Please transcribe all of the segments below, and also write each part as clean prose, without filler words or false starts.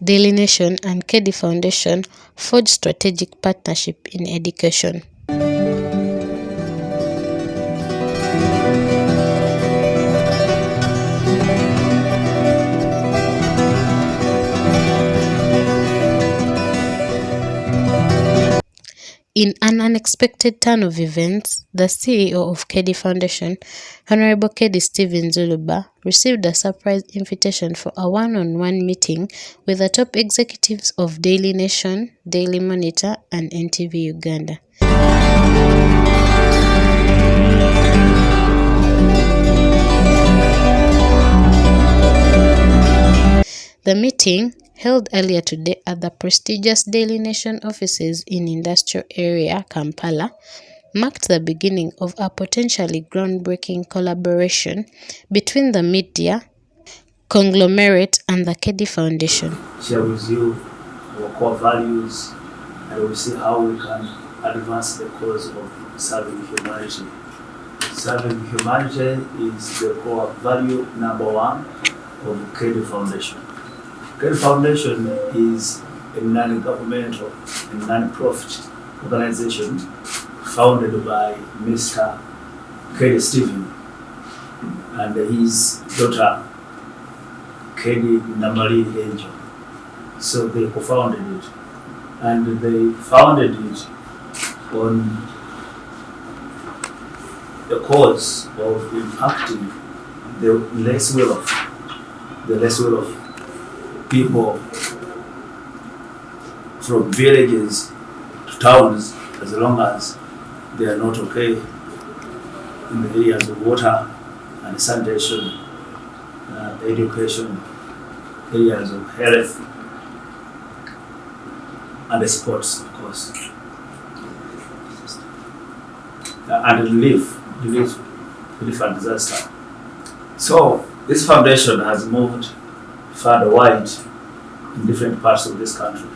Daily Nation and Keddi Foundation forged strategic partnership in education. In an unexpected turn of events, the CEO of Keddi Foundation, Honorable Keddi Stephen Zuluba, received a surprise invitation for a one-on-one meeting with the top executives of Daily Nation, Daily Monitor, and NTV Uganda. The meeting, held earlier today at the prestigious Daily Nation offices in Industrial Area, Kampala, marked the beginning of a potentially groundbreaking collaboration between the media conglomerate and the Keddi Foundation. Share with you our core values, and we'll see how we can advance the cause of serving humanity. Serving humanity is the core value number one of Keddi Foundation. Keddi Foundation is a non-governmental and non-profit organization founded by Mr. Keddi Stephen and his daughter Keddi Namali Angel. So they co-founded it, and they founded it on the cause of impacting the less well-off people from villages to towns, as long as they are not okay in the areas of water and sanitation, education, areas of health, and sports, of course, and relief and disaster. So this foundation has moved far and wide in different parts of this country.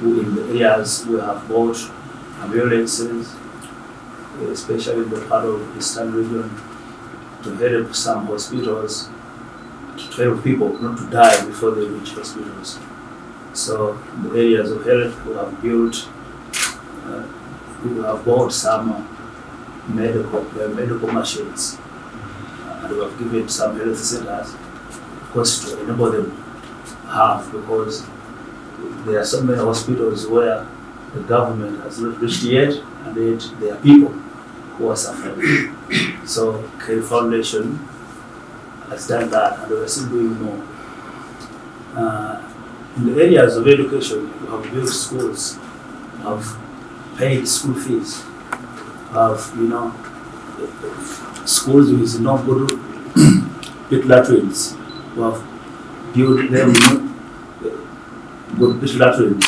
In the areas we have bought ambulances, especially in the part of the Eastern region, to help some hospitals, to help people not to die before they reach hospitals. So in the areas of health, we have bought some medical machines, and we have given some health centers, of course, to enable them have, because there are so many hospitals where the government has not reached yet, and yet there are people who are suffering. So Keddi Foundation has done that, and we are still doing more. In the areas of education, we have built schools, we have paid school fees, we have, schools with no good pit latrines. We have built them good pit latrines.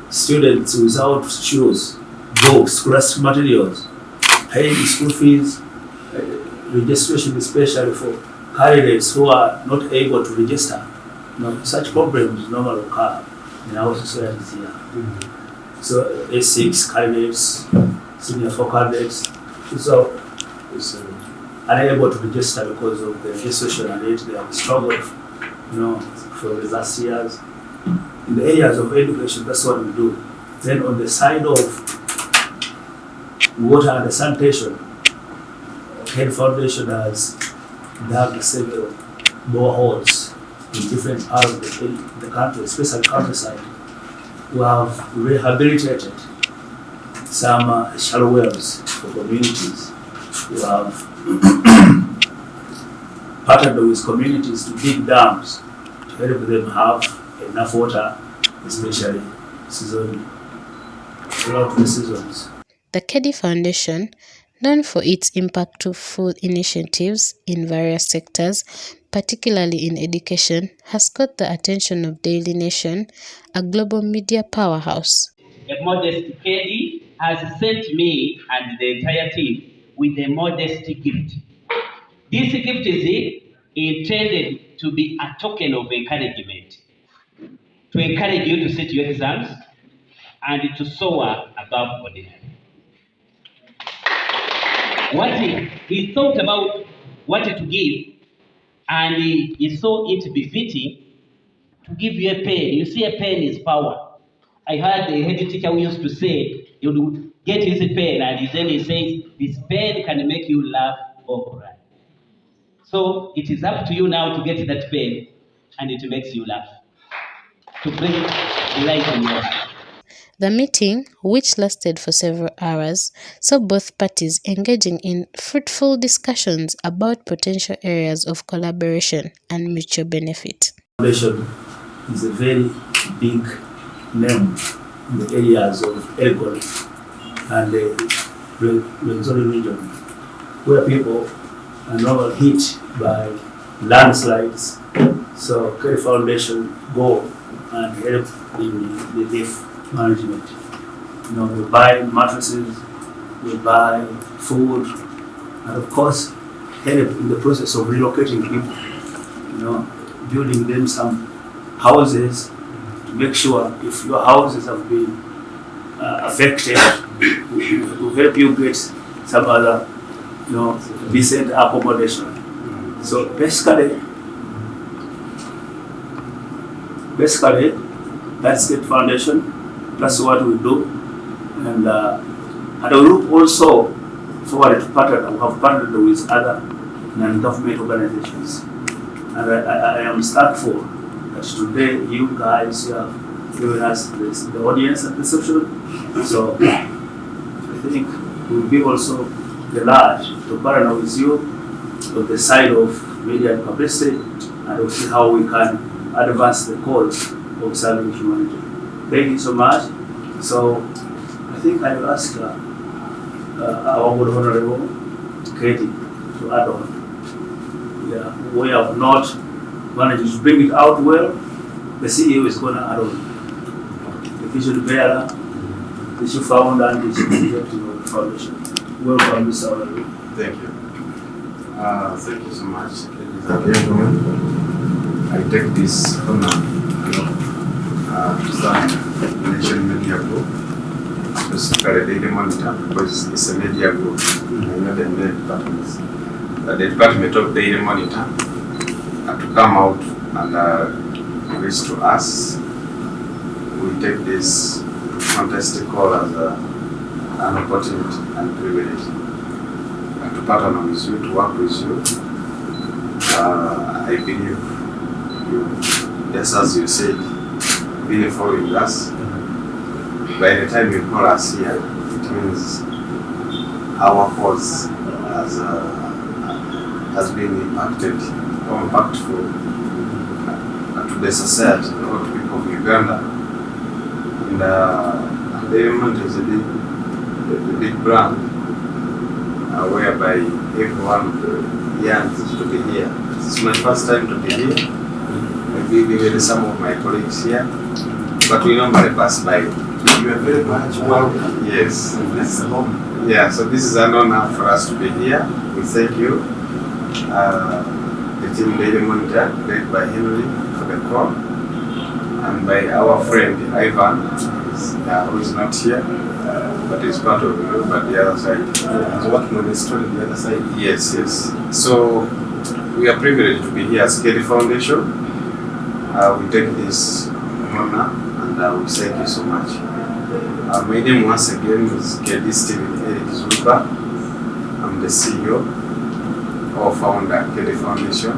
Students without shoes, books, scholastic materials, paying school fees, registration especially for candidates who are not able to register. Such problems normally occur in our societies here. So A6 candidates, senior 4 candidates, so unable to register because of the registration, and yet they have struggled, for the last years. In the areas of education, that's what we do. Then on the side of water and sanitation, Keddi Foundation has dug several boreholes in different parts of the country, especially countryside. We have rehabilitated some shallow wells for communities. We have partnered with communities to dig dams to help them have enough water, especially throughout the seasons. The Keddi Foundation, known for its impactful initiatives in various sectors, particularly in education, has caught the attention of Daily Nation, a global media powerhouse. A modest Keddi has sent me and the entire team with a modest gift. This gift is intended to be a token of encouragement, to encourage you to sit your exams and to soar above ordinary. What he thought about what to give, and he saw it befitting to to give you a pen. You see, a pen is power. I had a head teacher who used to say, he would get his pen and then he says, this pen can make you laugh or cry. So it is up to you now to get that pen and it makes you laugh, to bring delight in your heart. The meeting, which lasted for several hours, saw both parties engaging in fruitful discussions about potential areas of collaboration and mutual benefit. Foundation is a very big name in the areas of Elgon and the Rwenzori region, where people are not hit by landslides. So Keddi Foundation go and help in the deaf management. You know, we buy mattresses, we buy food, and of course help in the process of relocating people. You know, building them some houses to make sure if your houses have been affected, we'll help you get some other, you know, decent accommodation. So basically that's Keddi Foundation. That's what we do, and we look also forward to partner. We have partnered with other non-government organizations, and I am thankful that today you guys have given us the audience at reception. So I think we'll be also glad to partner with you on the side of media and publicity, and we'll see how we can advance the cause of serving humanity. Thank you so much. So I think I will ask our Honorable Keddi to add on. Yeah, we have not managed to bring it out well. The CEO is going to add on. The vision bearer, the issue founder, and the issue executive of the foundation. Welcome, Mr. Honorable. Thank you. Thank you so much, ladies and gentlemen. I take this honor to thank the Nation Media Group, specifically Daily Monitor, because it's a media group, and not the media departments. The department of Daily Monitor to come out and reach to us. We take this fantastic call as an opportunity and privilege to partner with you, to work with you. I believe you, just as you said, been following us. By the time you call us here, it means our cause has been impacted or impactful to the society or to people of Uganda. And the element is a big brand whereby everyone yearns to be here. This is my first time to be here. Maybe with some of my colleagues here, but we normally pass by. You are very much welcome. Yes. Yeah, so this is an honor for us to be here. We thank you. The team Daily Monitor, led by Henry for the call, and by our friend Ivan, who is not here, but is part of you, but the other side. He's working on the story on the other side. Yes, yes. So we are privileged to be here as Keddi Foundation. We take this honor and we thank you so much. My name once again is Keddi Stephen Eric Zuba. I'm the CEO or founder of Keddi Foundation.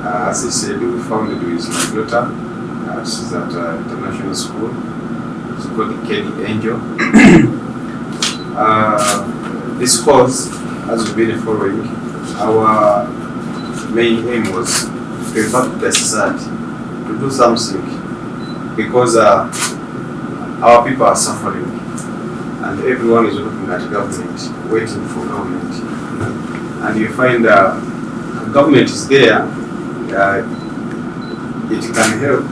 As I said, we founded with my daughter. She's at international school. It's called the Keddi Angel. This cause, as we've been following, our main aim was to impact the society, to do something, because our people are suffering and everyone is looking at government, waiting for government. And you find government is there, it can help,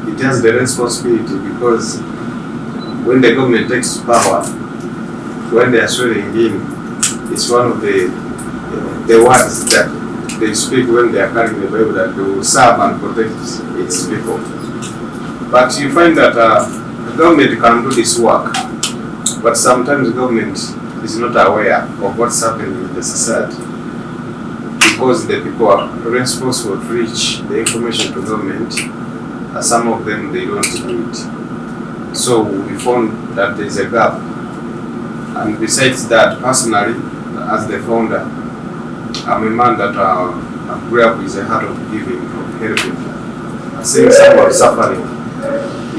it has the responsibility, because when the government takes power, when they are swearing in, it's one of the words that they speak when they are carrying the Bible, that they will serve and protect its people. But you find that the government can do this work, but sometimes the government is not aware of what's happening in the society. because the people are responsible to reach the information to government, some of them they don't do it. So we found that there is a gap. And besides that, personally, as the founder, I'm a man that I grew up with a heart of giving, of helping. Seeing someone suffering,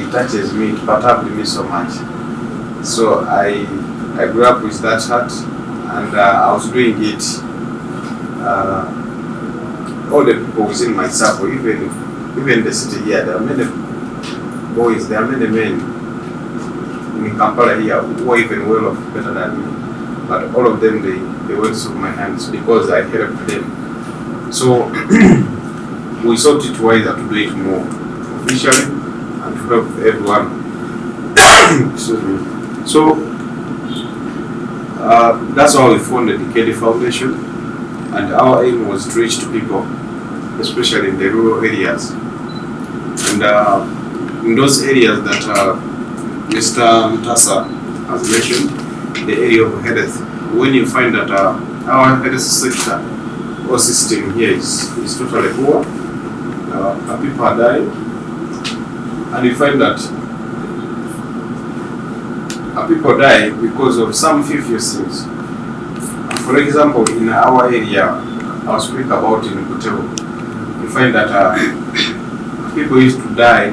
it touches me, it perturbs me so much. So I grew up with that heart, and I was doing it. All the people within my circle, even the city here, there are many boys, there are many men in Kampala here who are even well off better than me. But all of them, they went through my hands because I helped them. So we thought it wiser to do it more officially and to help everyone. Excuse me. So that's how we founded the Keddi Foundation, and our aim was to reach to people, especially in the rural areas. And in those areas that Mr. Mutasa has mentioned, the area of health, when you find that our health sector or system here is totally poor, people are dying, and you find that people die because of some few things. For example, in our area, I'll speak about in Butevo, you find that people used to die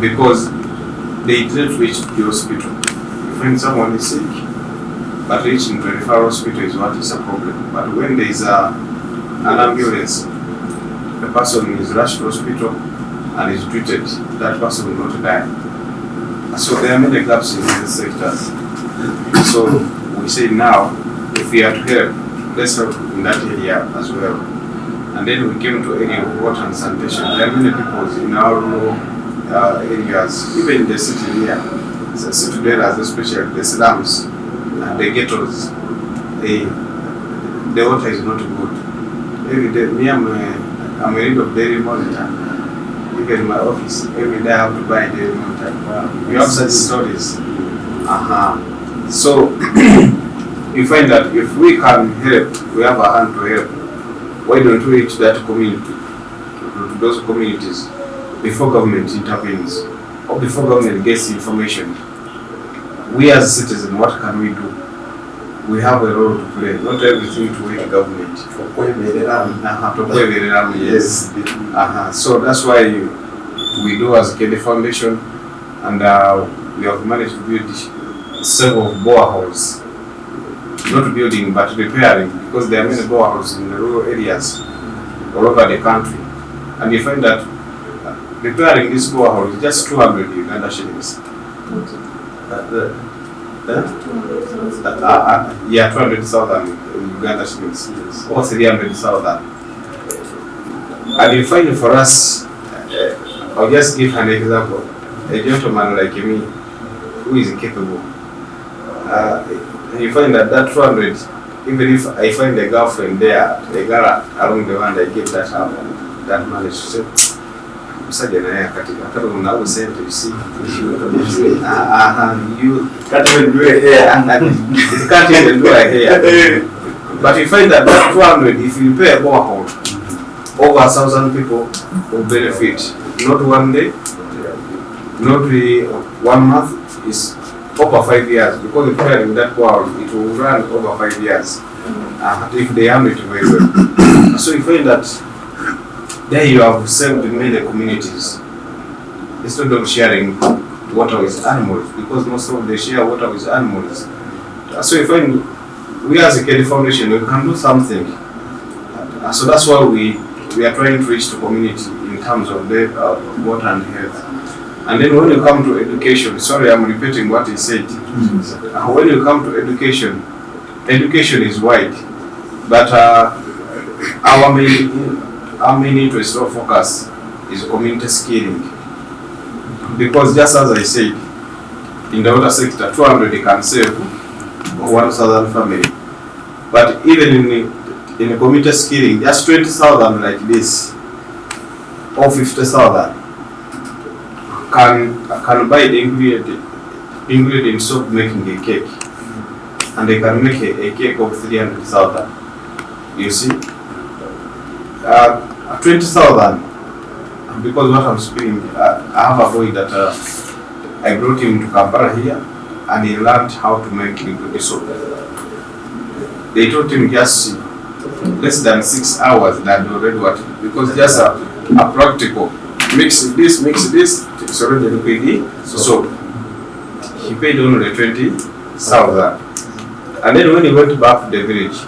because they didn't reach the hospital. You find someone is sick, but reaching the referral hospital is what is a problem. But when there is an ambulance, the person is rushed to hospital and is treated, that person will not die. So there are many gaps in these sectors. So we say now, if we are to help, let's help in that area as well. And then we came to area of water and sanitation. There are many people in our rural areas, even in the city here, the city dwellers, especially the slums and the ghettos, the water is not good. Every day, me, I'm a read of daily monitor. Even in my office, every day I have to buy daily monitor. We have such stories. So you find that if we can help, we have a hand to help. Why don't we reach that community, to those communities, before government intervenes or before government gets information? We as citizens, what can we do? We have a role to play, not everything to wait government. Yes. So that's why we do as Keddi Foundation, and we have managed to build several boreholes. Not building, but repairing, because there are many boreholes in the rural areas all over the country. And you find that repairing this borehole is just 200 Uganda shillings. Yeah, 200,000 Uganda shillings, or 300,000. And you find for us, I'll just give an example. A gentleman like me, who is capable, you find that 200, even if I find a girlfriend there, a girl along the one, I give that up, that money. She said, you see, you can't even do a hair. You can't even do a hair. But you find that 200, if you pay a borehole, over 1,000 people will benefit. Not one day, not 1 month, is over 5 years, because repairing that borehole, it will run over 5 years if they handle it very well. So you find that there you have saved many communities instead of sharing water with animals, because most of them share water with animals. So you find we as a Keddi Foundation, we can do something. So that's why we are trying to reach the community in terms of the water and health. And then when you come to education, sorry, I'm repeating what he said. When you come to education, education is wide, but our main interest or focus is community skilling. Because just as I said, in the water sector, 200 can save 1,000 family. But even in the community skilling, just 20,000 like this, or 50,000, can buy the ingredients of making a cake, and they can make a cake of 300,000. You see, 20,000. Because what I'm speaking, I have a boy that I brought him to Kampala here, and he learned how to make liquid soap. They taught him just less than 6 hours that already what, because just a practical mix this, it's already liquid soap. He paid only 20,000, and then when he went back to the village,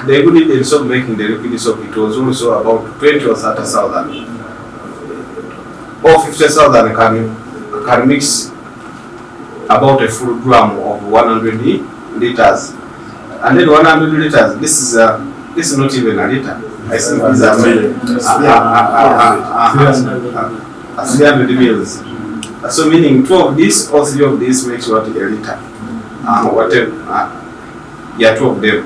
they couldn't stop making the liquid soap. It was also about 20 or 30,000. Or 50,000 can mix about a full drum of 100 liters, and then 100 liters. This is not even a liter. I think these are 300 mils. So meaning 2 of this or 3 of this makes what, a liter. Whatever. Yeah, 2 of them.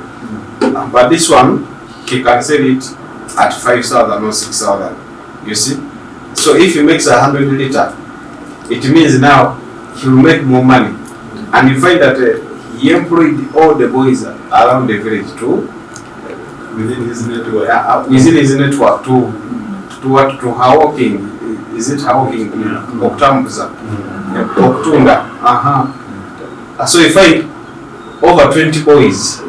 But this one, he can sell it at 5,000 or 6,000. You see. So if he makes 100 liter, it means now he will make more money. And you find that he employed all the boys around the village too, within his network, to hawking. Is it hawking? Oktambuza, Oktunda. So you find over 20 boys.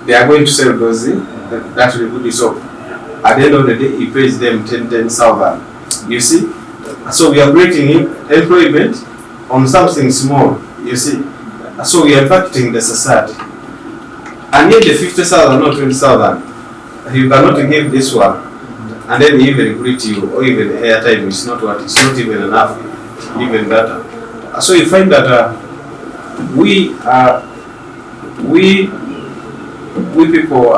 They are going to sell those that liquid soap. At the end of the day, he pays them 10,000. You see? So we are creating employment on something small. You see? So we are impacting the society. And yet the 50,000 or 20,000, you cannot give this one, and then even greet you, or even airtime is not what, it's not even enough, even data. So you find that we people,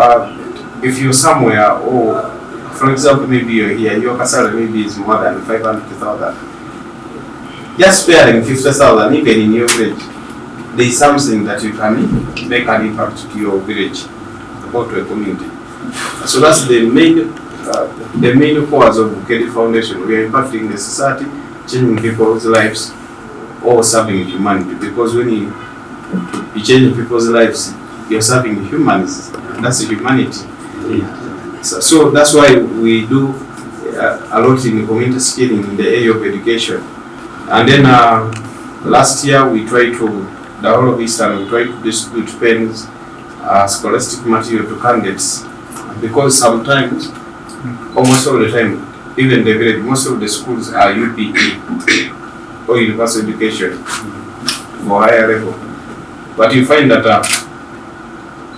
if you're somewhere, or for example, maybe you're here, your salary maybe is more than 500,000. Just sparing 50,000, even in your village, there is something that you can make an impact to your village, or to a community. So that's the main cause of Keddi Foundation. We are impacting the society, changing people's lives, or serving humanity. Because when you change people's lives, you're serving humans. That's humanity. So that's why we do a lot in community skilling in the area of education. And then last year we tried to, the whole of Eastern, we tried to distribute pens, scholastic material to candidates, because sometimes, almost all the time, even the village, most of the schools are UPE or universal education for higher level. But you find that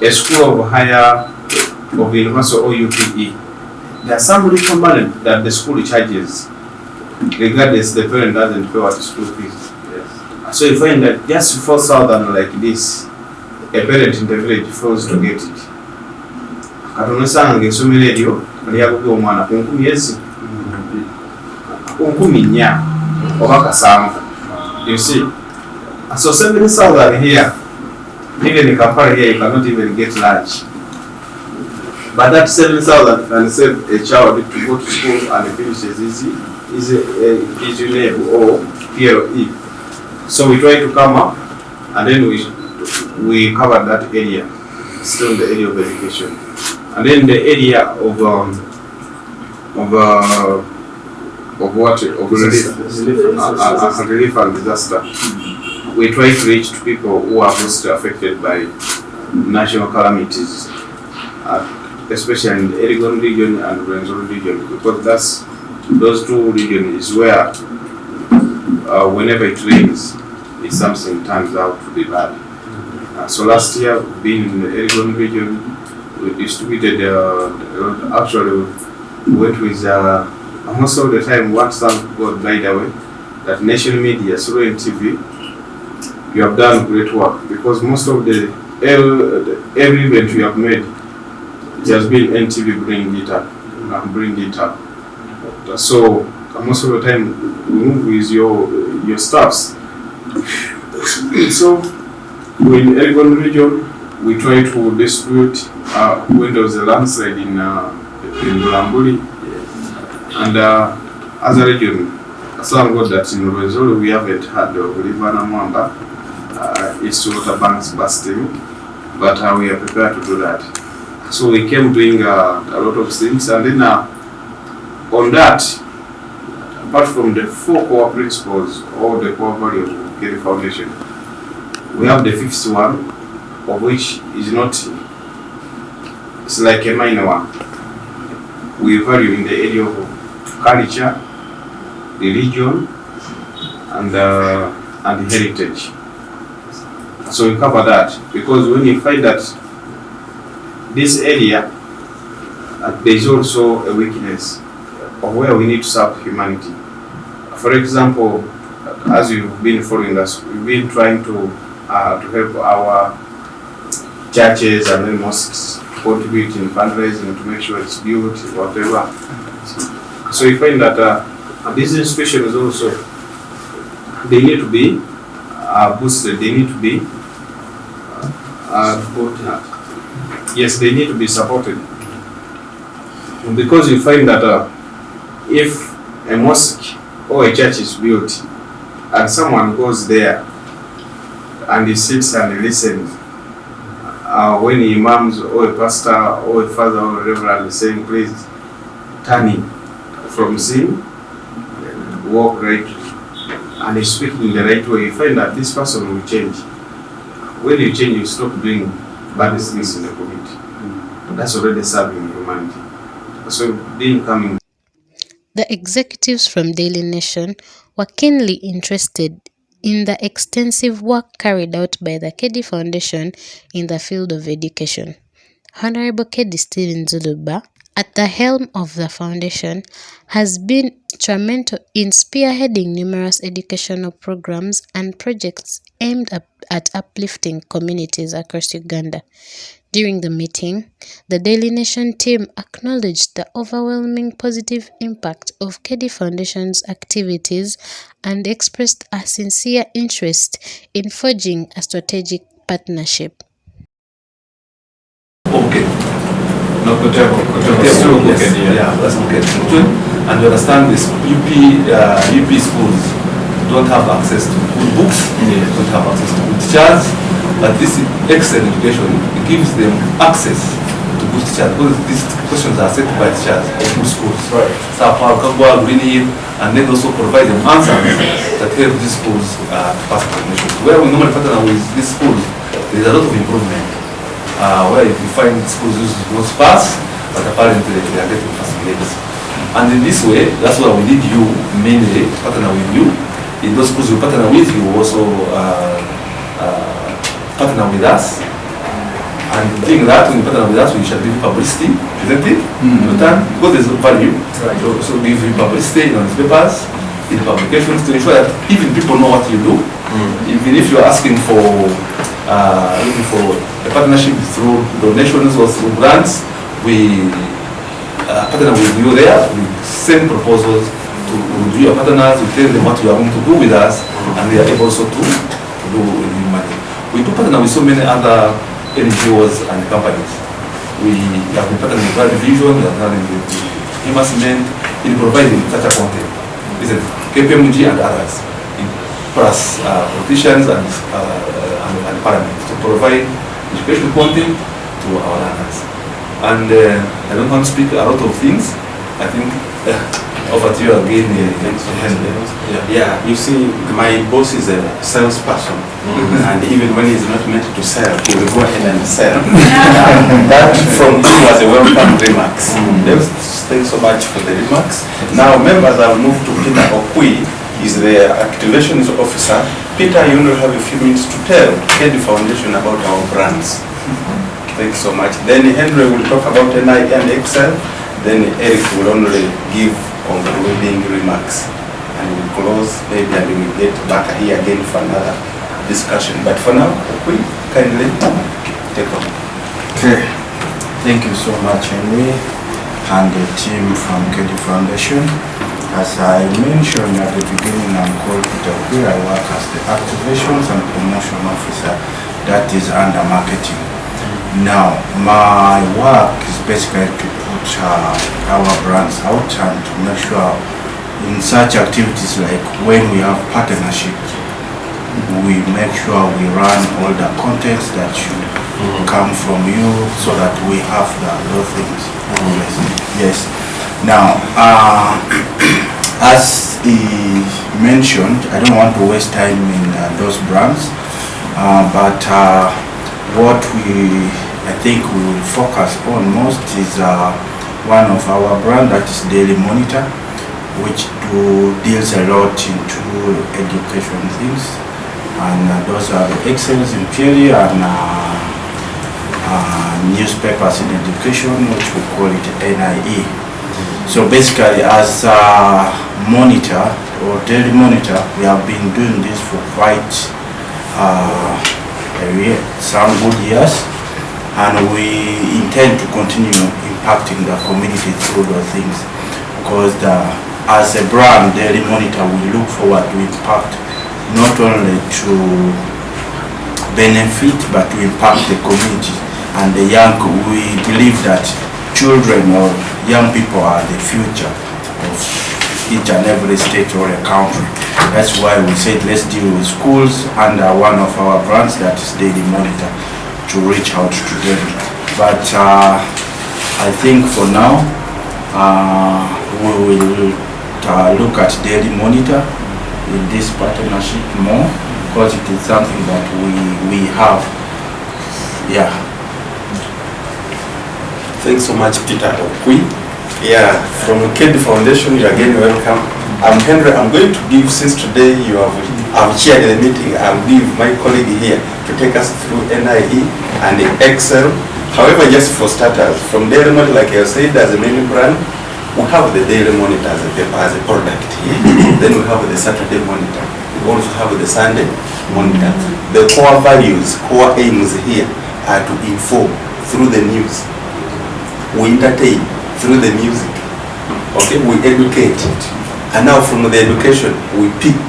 a school of higher, of universal or UPE, there are some little money that the school charges, regardless the parent doesn't pay what school fees. Yes. So you find that just 4,000 like this, a parent in the village fails to get it. Katonosanga ngesomero eryo lyagobya omwana ku 10 oba kasanvu. You see, so 7,000 here, even in Kampala here, you cannot even get lunch. But that 7,000 can save a child to go to school and finish his level or PLE. So we try to come up, and then we cover that area, still in the area of education. And then the area of relief and disaster. We try to reach to people who are most affected by national calamities, especially in the Erigon region and Rwenzori region, because those 2 regions is where whenever it rains, something turns out to be bad. So last year, being in the Erigon region, we distributed, actually we went with, most of the time, once thank God by the way, that national media, through NTV, you have done great work, because most of every event we have made, it has been NTV bringing it up. So most of the time we move with your staffs. So in Erigon region, we try to distribute when there was a landslide in Bulambuli, and as a region, thank God that in Rwenzori we haven't had Olivana Mwamba, East water banks busting, but we are prepared to do that. So we came doing a lot of things, and then on that, apart from the 4 core principles or the core values of Keddi Foundation, we have the 5th one, of which is not, it's like a minor one. We value in the area of culture, religion, and heritage. So we cover that, because when you find that this area, there is also a weakness of where we need to serve humanity. For example, as you've been following us, we've been trying to help our churches and then mosques contribute in fundraising to make sure it's built, whatever. So we find that these institutions also, they need to be boosted, they need to be yes, they need to be supported. Because you find that if a mosque or a church is built and someone goes there and he sits and listens when imams or a pastor or a father or a reverend is saying, please turn in from sin, walk right, and he's speaking the right way, you find that this person will change. When you change, you stop doing bad things in the community. That's already serving humanity. So being coming. The executives from Daily Nation were keenly interested in the extensive work carried out by the Keddi Foundation in the field of education. Honorable Keddi Stephen Zuluba, at the helm of the foundation, has been instrumental in spearheading numerous educational programs and projects aimed at uplifting communities across Uganda. During the meeting, the Daily Nation team acknowledged the overwhelming positive impact of Keddi Foundation's activities and expressed a sincere interest in forging a strategic partnership. Okay. No, yeah, that's okay. And you understand this UP schools don't have access to good books, don't have access to good teachers, but this excellent education gives them access to good teachers, because these questions are set by teachers of good schools. Right. Sapal, Kagwa, Green Hill, and then also provide them answers that help these schools to pass examinations. Where we normally partner with these schools, there is a lot of improvement. Where you find schools use not pass, but apparently they are getting first grades. And in this way, that's why we need you mainly to partner with you. In those schools you partner with, you also partner with us. And doing that, when you partner with us, we shall give you publicity, isn't it? In return, because there's value. Right. So give you publicity in newspapers, in publications, to ensure that even people know what you do. Even if you're asking for looking for a partnership through donations or through grants, we partner with you there. We send proposals to your partners, we tell them what you are going to do with us, and they are able also to do money. We do partner with so many other NGOs and companies. We have been partnering with World Vision, we have done with Investment in providing such a content. This is KPMG and others, plus politicians and parliament, to provide educational content to our learners. And I don't want to speak a lot of things. I think over to you again. Yeah, you see, my boss is a salesperson, and even when he's not meant to sell, he will go ahead and sell. That from him was a welcome remarks. Thanks so much for the remarks. Now, members, I'll move to Peter Okwi. He's the activations officer. Peter, you only have a few minutes to tell Keddi Foundation about our brands. Thanks so much. Then Henry will talk about NI and Excel. Then Eric will only give concluding remarks. And we'll close maybe, and we'll get back here again for another discussion. But for now, we kindly take on. Okay. Thank you so much, Henry, and the team from Keddi Foundation. As I mentioned at the beginning, I'm called Peter Okwi. I work as the Activations and Promotion Officer, that is under marketing. Now, my work is basically to put our brands out and to make sure in such activities like when we have partnerships we make sure we run all the contents that should come from you so that we have those things. Yes. Now, as he mentioned, I don't want to waste time in those brands, but what I think we will focus on most is one of our brand, that is Daily Monitor, which deals a lot into education things, and those are the excels in theory and newspapers in education, which we call it NIE. So basically, as a monitor or Daily Monitor, we have been doing this for quite some good years, and we intend to continue impacting the community through those things, because as a brand, Daily Monitor, we look forward to impact not only to benefit but to impact the community and the young. We believe that children or young people are the future of each and every state or a country. That's why we said let's deal with schools under one of our brands, that is Daily Monitor, to reach out to them. But I think for now we will look at Daily Monitor in this partnership more, because it is something that we have. Yeah. Thanks so much, Peter Okwi. Yeah, from Keddi Foundation, you are again welcome. I'm Henry. I'm going to give, since today I've chaired the meeting, I'll give my colleague here to take us through NIE and Excel. However, just for starters, from Daily Monitor, like I said, as a main brand, we have the Daily Monitor as a product here. Then we have the Saturday Monitor. We also have the Sunday Monitor. The core values, core aims here are to inform through the news. We entertain through the music. Okay, we educate. And now from the education, we pick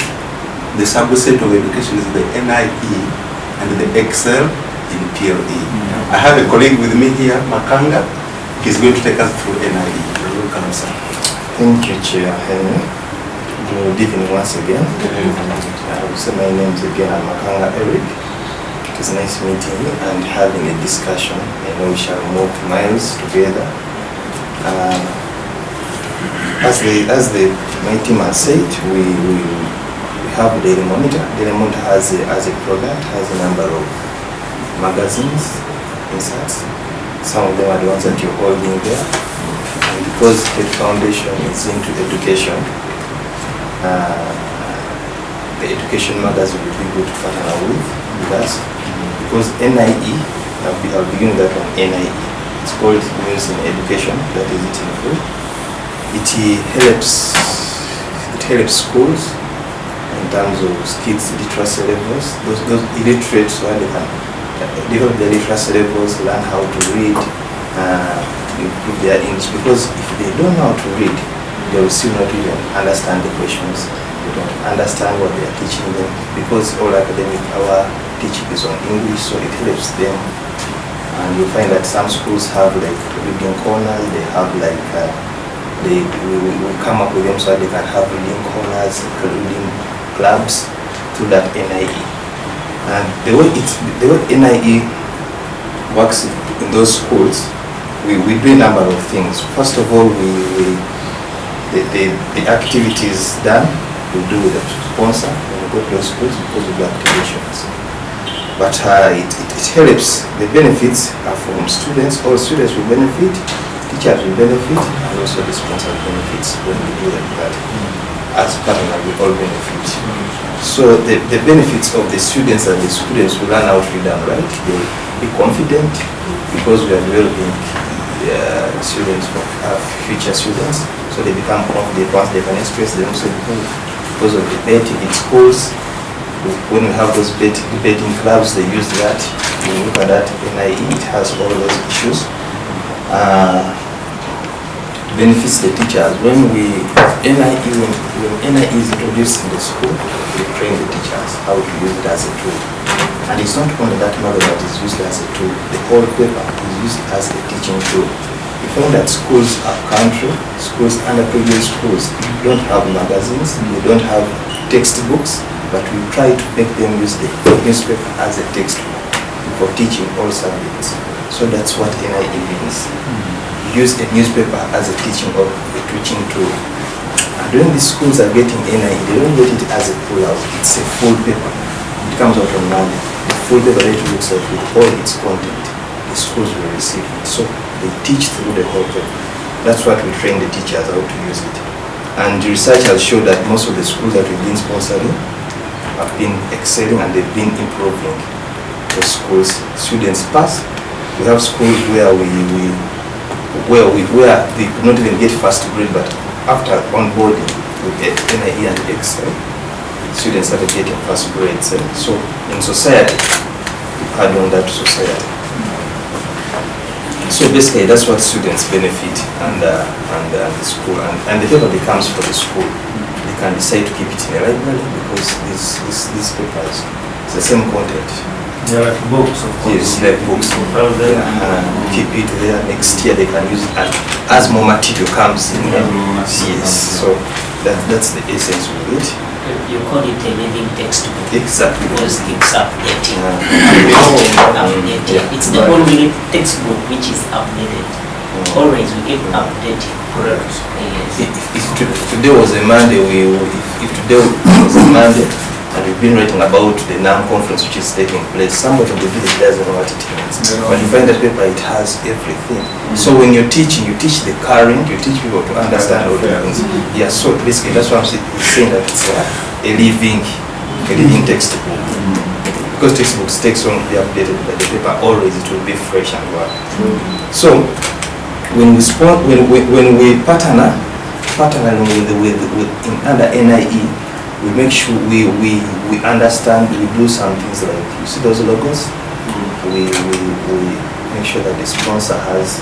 the subset of education is the NIE and the Excel in PLE. I have a colleague with me here, Makanga. He's going to take us through NIE. Welcome, sir. Thank you, Chair Henry. Good evening once again. I will say my name is again Makanga Eric. It is nice meeting you and having a discussion. I know we shall move miles together. As the my team has said, we have Daily Monitor. Daily Monitor has a product, has a number of magazines, inserts. Some of them are the ones that you're holding there. And because the foundation is into education, the education magazine will be good to partner with us. Because NIE, I'll begin with that one, NIE. It's called News in Education, that is it in full. It helps schools in terms of kids' literacy levels. Those illiterates, so they can develop their literacy levels, learn how to read, improve their English. Because if they don't know how to read, they will still not even understand the questions. They don't understand what they are teaching them, because all academic teaching is on English, so it helps them. And you find that some schools have like reading corners, they have like we will come up with them so they can have reading corners, reading clubs through that NIE. And the way NIE works in those schools, we do a number of things. First of all, the activities done, we do with the sponsor when we go to those schools because of the activations. But it helps. The benefits are from students. All students will benefit, teachers will benefit, and also the sponsor benefits when we do that. As partner, we all benefit. So the benefits of the students and the students will learn how to read and write. They will be confident because we are developing students for future students. So they become confident once they can express themselves because of debating in schools. When we have those debating clubs, they use that. When you look at that NIE, it has all those issues. Benefits the teachers. When NIE is introduced in the school, we train the teachers how to use it as a tool. And it's not only that model that is used as a tool. The whole paper is used as a teaching tool. We found that schools are country, schools, underprivileged schools don't have magazines, they don't have textbooks. but we try to make them use the newspaper as a textbook for teaching all subjects. So that's what NIE means. Use a newspaper as a teaching tool. And when the schools are getting NIE, they don't get it as a pull-out. It's a full paper. It comes out on Monday. The full paper that looks like with all its content. The schools will receive it. So they teach through the whole paper. That's what we train the teachers how to use it. And the research has shown that most of the schools that we've been sponsoring have been excelling and they've been improving. The schools, students pass. We have schools where they could not even get first grade, but after onboarding with NIE and Excel, students started getting first grades. So in society, we add on that to society. So basically, that's what students benefit and the school, and the paper becomes for the school. They can decide to keep it in a library because these papers, it's the same content. They're like books, of course. Yes, like books. Keep it there. Next year they can use it as more material comes in. Yes, so that's the essence of it. You call it a living textbook. Exactly. Because it's updating. Yeah. It's the only textbook which is updated. Always we keep updating. Correct. Yes. If today was a Monday, if today was a Monday, and we've been writing about the NAM conference which is taking place, somebody in the village doesn't know what it means. But you find that paper, it has everything. So when you're teaching, you teach the current, you teach people to understand all the things. Yeah, so basically that's what I'm saying, that it's a living textbook. Because textbooks take so long to be updated, but the paper always it will be fresh and well. So when we partner with under NIE, we make sure we understand, we do some things like, you see those logos? We make sure that the sponsor his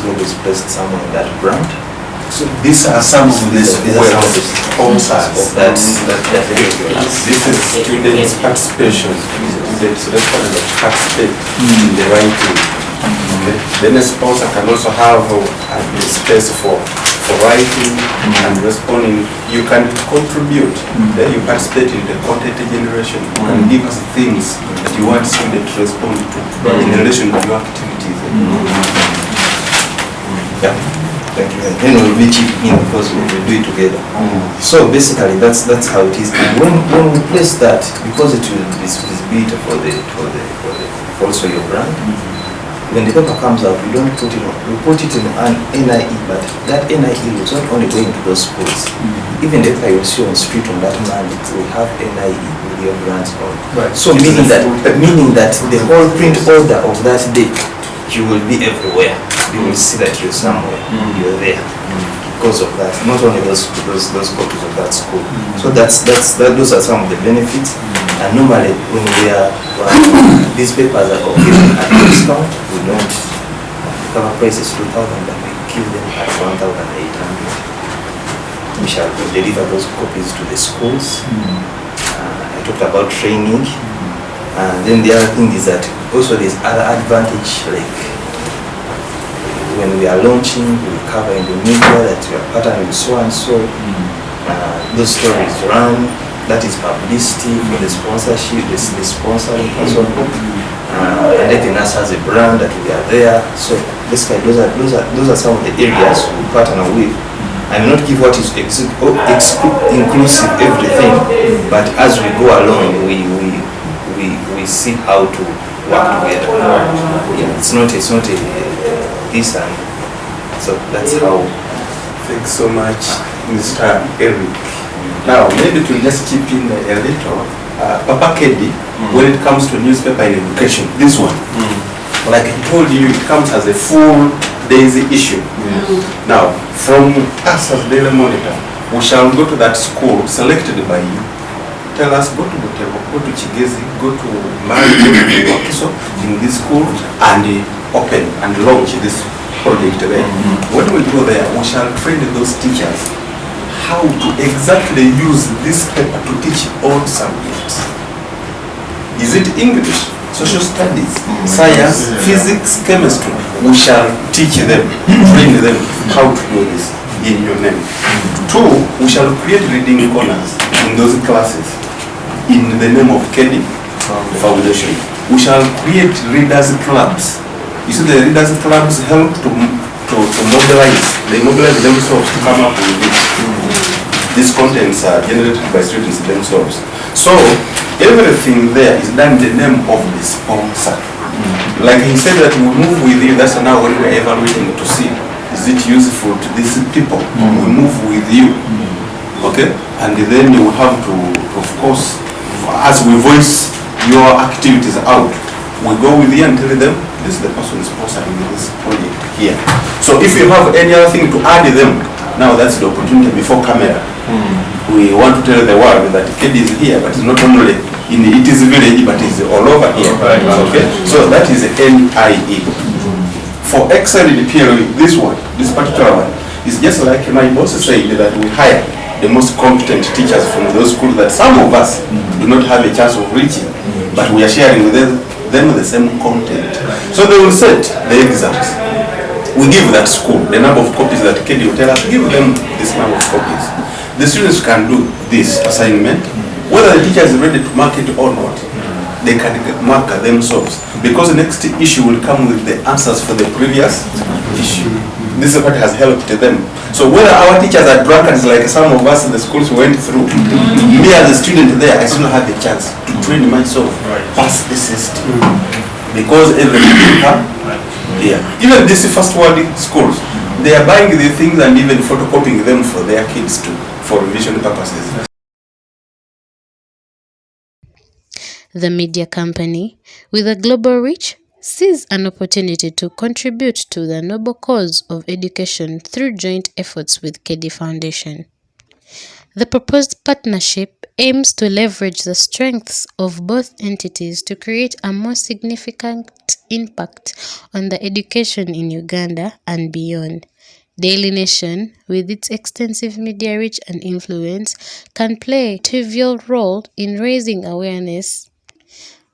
logo is placed somewhere in that brand. So these are some of the sponsors of that. This is students' participation. Students participate in the writing. Okay. Then a sponsor can also have a space for writing and responding. You can contribute. Then you participate in the content generation. You can give us things that you want students to respond to in relation to your activities. Yeah. Thank you. And then we'll be chipping in because we will do it together. So basically, that's how it is. And when we place that, because it will be built for also your brand. When the paper comes out, we don't put it on. We put it in an NIE, but that NIE is not only going to those schools. Even the paper you see on the street on that Monday, we have NIE with your brands on. Right. So meaning that the whole print order of that day, you will be everywhere. You will see that you're somewhere. You're there because of that. Not only those copies of that school. So those are some of the benefits. And normally when these papers are given at a discount, we don't. The cover price is 2,000, but we give them at 1,800. We shall deliver those copies to the schools. I talked about training. And then the other thing is that also there's other advantage, like when we are launching, we cover in the media that we are partnering with so and so. Those stories run. That is publicity for the sponsorship, the sponsoring and so on. And letting us as a brand that we are there. So basically those are some of the areas we partner with. I may not give what is inclusive everything, but as we go along, we see how to work together. Yeah, it's not a this and so that's how. Thanks so much, Mr. Eric. Now, maybe to just chip in a little, Papa Keddi, when it comes to newspaper and education, this one, like I told you, it comes as a full daisy issue. Now, from us as Daily Monitor, we shall go to that school selected by you. Tell us, go to Butebo, go to Chigezi, go to Mali, go to Wakiso in this school and open and launch this project there. When we go there, we shall train those teachers how to exactly use this paper to teach all subjects. Is it English, social studies, science, physics, chemistry? We shall teach them, train them how to do this in your name. 2, we shall create reading corners in those classes in the name of Keddi Foundation. We shall create readers clubs. You see, the readers clubs help to mobilize. They mobilize themselves to come up with these contents are generated by students themselves. So everything there is done in the name of the sponsor. Like he said that we move with you, that's now what we're evaluating to see. Is it useful to these people? We move with you. Okay? And then you have to, of course, as we voice your activities out, we go with you and tell them, this is the person sponsoring this project here. So if you have any other thing to add them, now that's the opportunity before camera. We want to tell the world that Keddi is here, but it's not only in it is village, but it's all over here. Okay? So that is NIE. For excellent PLE, this particular one, is just like my boss said that we hire the most competent teachers from those schools that some of us do not have a chance of reaching, but we are sharing with them the same content. So they will set the exams. We give that school the number of copies that Keddi will tell us, give them this number of copies. The students can do this assignment, whether the teacher is ready to mark it or not. They can mark themselves, because the next issue will come with the answers for the previous issue. This is what has helped them. So whether our teachers are drunkards like some of us in the schools went through, me as a student there, I still had the chance to train myself past the system, because everything come here. Even these first world schools, they are buying the things and even photocopying them for their kids too, for revision purposes. The media company, with a global reach, sees an opportunity to contribute to the noble cause of education through joint efforts with Keddi Foundation. The proposed partnership aims to leverage the strengths of both entities to create a more significant impact on the education in Uganda and beyond. Daily Nation, with its extensive media reach and influence, can play a trivial role in raising awareness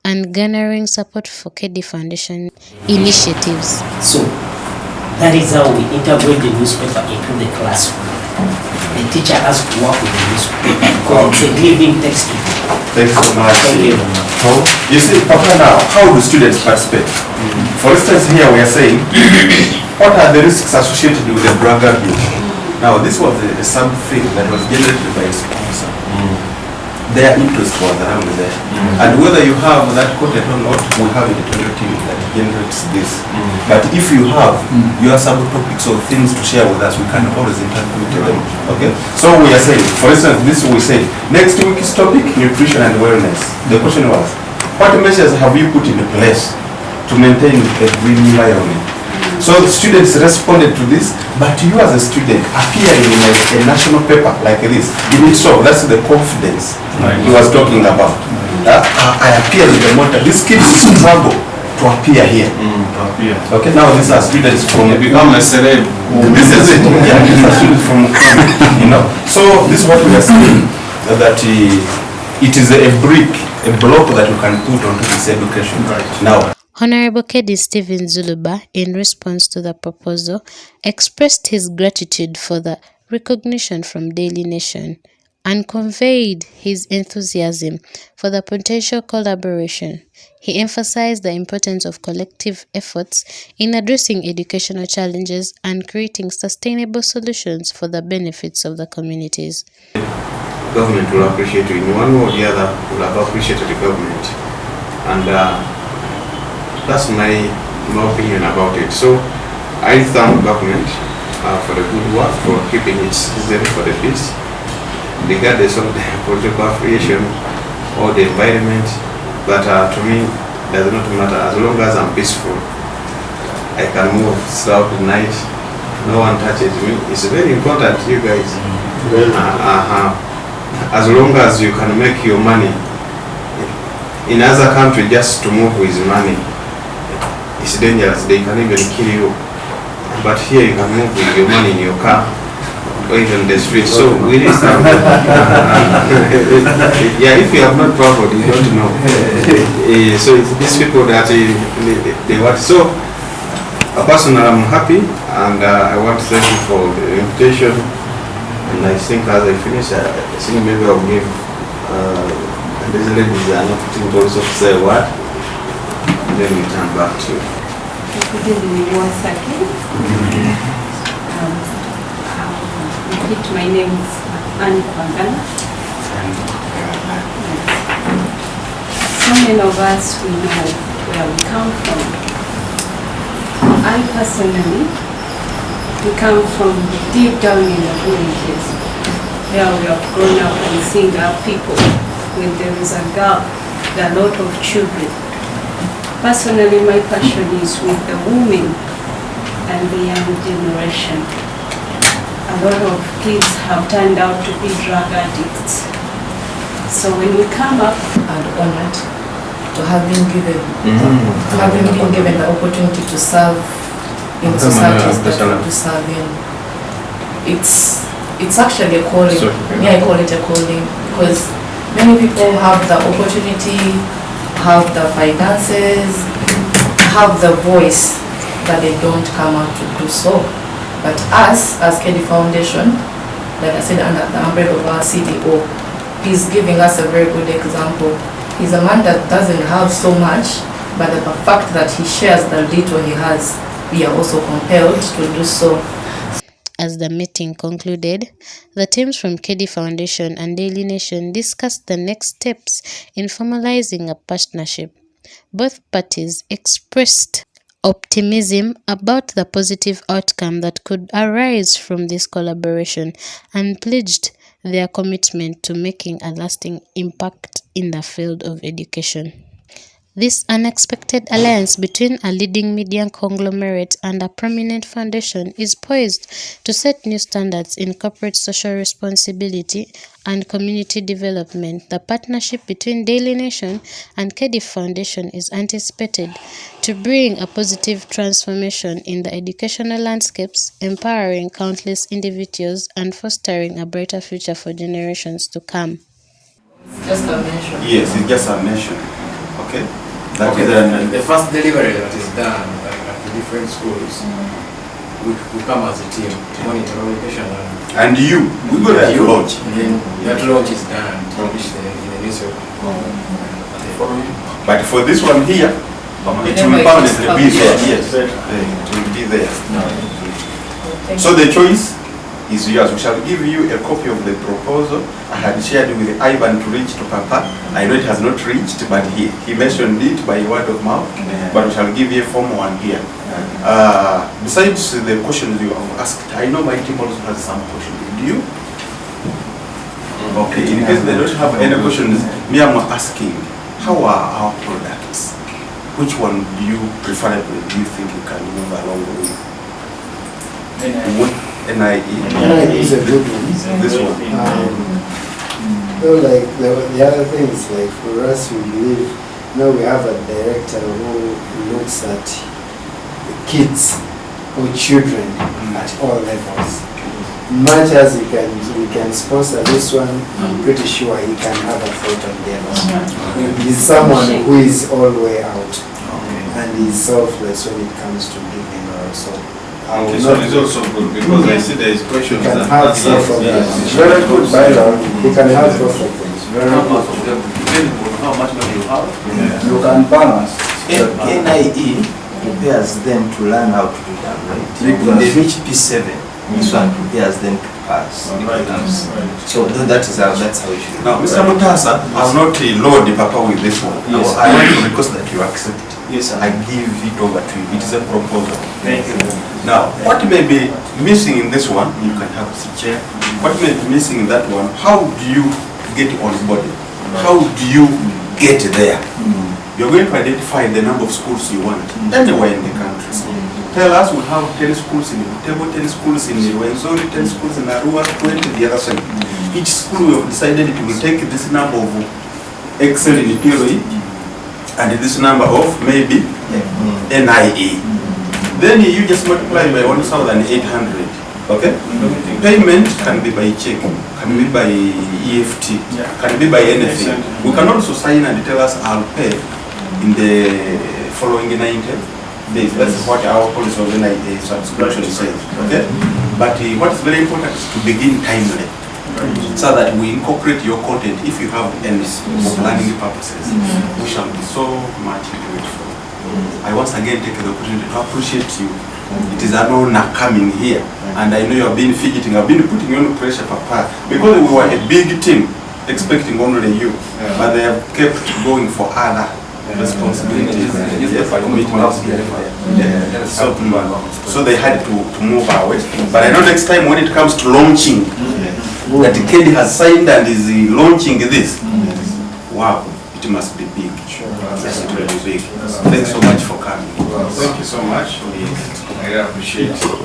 and garnering support for Keddi Foundation initiatives. So that is how we integrate the newspaper into the classroom. The teacher has to work with the newspaper because it's a living textbook. Thanks so much. Thank you. You see, Papa, now, how do students participate? For instance, here we are saying, what are the risks associated with the braggart bill? Now, this was a something that was generated by a sponsor. Their interest was around there. And whether you have that content or not, we have a editorial team that generates this. But if you have your subtopics or things to share with us, we can always interpret them. Okay? So we are saying, for instance, this we say, next week's topic, nutrition and wellness. The question was, what measures have you put in place to maintain a green environment? So the students responded to this, but you as a student appearing in a national paper like this, in itself, that's the confidence he was talking about. I appear in the monitor. These kids struggle to appear here. Okay, now these are students from... They become a celeb. This is it. Yeah, these are students from... So this is what we are saying, that it is a brick, a block that we can put onto this education. Now, Honorable Keddi Stephen Zuluba, in response to the proposal, expressed his gratitude for the recognition from Daily Nation and conveyed his enthusiasm for the potential collaboration. He emphasized the importance of collective efforts in addressing educational challenges and creating sustainable solutions for the benefits of the communities. Government will appreciate you. In one way or the other, will have appreciated the government. And that's my opinion about it. So I thank government for the good work, for keeping its citizens for the peace, regardless of the political affiliation or the environment. But to me, it does not matter. As long as I'm peaceful, I can move throughout the night. No one touches me. It's very important, you guys. As long as you can make your money. In other countries, just to move with money, it's dangerous. They can even kill you. But here you can move with your money in your car or even the street. So we need some. Yeah, if you have not traveled, you don't know. So it's these people that they want. So personally, I'm happy, and I want to thank you for the invitation. And I think as I finish, I think maybe I'll give And these ladies are not putting to also say what? And then we turn back to you. Good evening once again. Repeat, my name is Annie Pangana. So many of us, we know where we come from. I personally, we come from deep down in the villages, where we have grown up and seen our people. When there is a gap, there are a lot of children. Personally, my passion is with the women and the young generation. A lot of kids have turned out to be drug addicts. So when we come up and honored to have been given, the opportunity to serve in societies that we do serve in, it's actually a calling. I call it a calling because many people have the opportunity, have the finances, have the voice, but they don't come out to do so. But us, as Keddi Foundation, like I said, under the umbrella of our CDO, he's giving us a very good example. He's a man that doesn't have so much, but the fact that he shares the little he has, we are also compelled to do so. As the meeting concluded, the teams from Keddi Foundation and Daily Nation discussed the next steps in formalizing a partnership. Both parties expressed optimism about the positive outcome that could arise from this collaboration and pledged their commitment to making a lasting impact in the field of education. This unexpected alliance between a leading media conglomerate and a prominent foundation is poised to set new standards in corporate social responsibility and community development. The partnership between Daily Nation and Keddi Foundation is anticipated to bring a positive transformation in the educational landscapes, empowering countless individuals and fostering a brighter future for generations to come. Just a mention. Yes, it's just a mention. Okay? The first delivery that is done at the different schools, we come as a team to monitor education. And you, we go to launch. And then that launch is done and published in the newspaper. But for this one here, it will permanently be there. Yes, it will be there. So the choice is yours. We shall give you a copy of the proposal. I had shared with Ivan to reach to Papa. I know it has not reached, but he mentioned it by word of mouth. But we shall give you a formal one here. Besides the questions you have asked, I know my team also has some questions. Do you? Okay, in case they don't have any questions, me I'm asking, how are our products? Which one do you preferably do you think you can move along with? NIE is a good one. This one. So like the other thing is like for us we believe, we have a director who looks at the kids or children at all levels. Much as we can sponsor this one, I'm pretty sure he can have a foot on the other. He's someone who is all the way out, and he's selfless when it comes to giving also. Okay, so it's also good because I see there is questions you can and have both of them. Very good bylaw. You can have both of them. Very good. How much money you have? You can balance. NIE prepares them to learn how to do that, right? When they reach P7, this one prepares them to pass. So that's how it should. Now, Mr. Mutasa, I will not load the Papa with this one. Yes. I want to request that you accept it. Yes, sir. I give it over to you. It is a proposal. Thank you. Now, what may be missing in this one, you can have the chair. What may be missing in that one, how do you get on board? How do you get there? You're going to identify the number of schools you want anywhere in the country. Tell us we have 10 schools in Table, 10 schools in Wenzori, 10 schools in Arua, 20 the other side. Each school we have decided it will take this number of Excel in PLE and this number of maybe NIE. Then you just multiply by 1,800. Okay? Payment can be by check, can be by EFT, can be by anything. We can also sign and tell us I'll pay in the following 90 days. That's what our policy of NIE subscription says. Okay? But what is very important is to begin timely. so that we incorporate your content if you have any for learning purposes. We shall be so much grateful. I once again take the opportunity to appreciate you. It is an honor coming here, and I know you have been fidgeting. I've been putting you under pressure, Papa, because we were a big team expecting only you, but they have kept going for other responsibilities. So they had to move away. But I know next time when it comes to launching, that Keddi has signed and is launching this. Wow, it must be big. It will be big. Thanks so much for coming. Thank you so much. I appreciate you.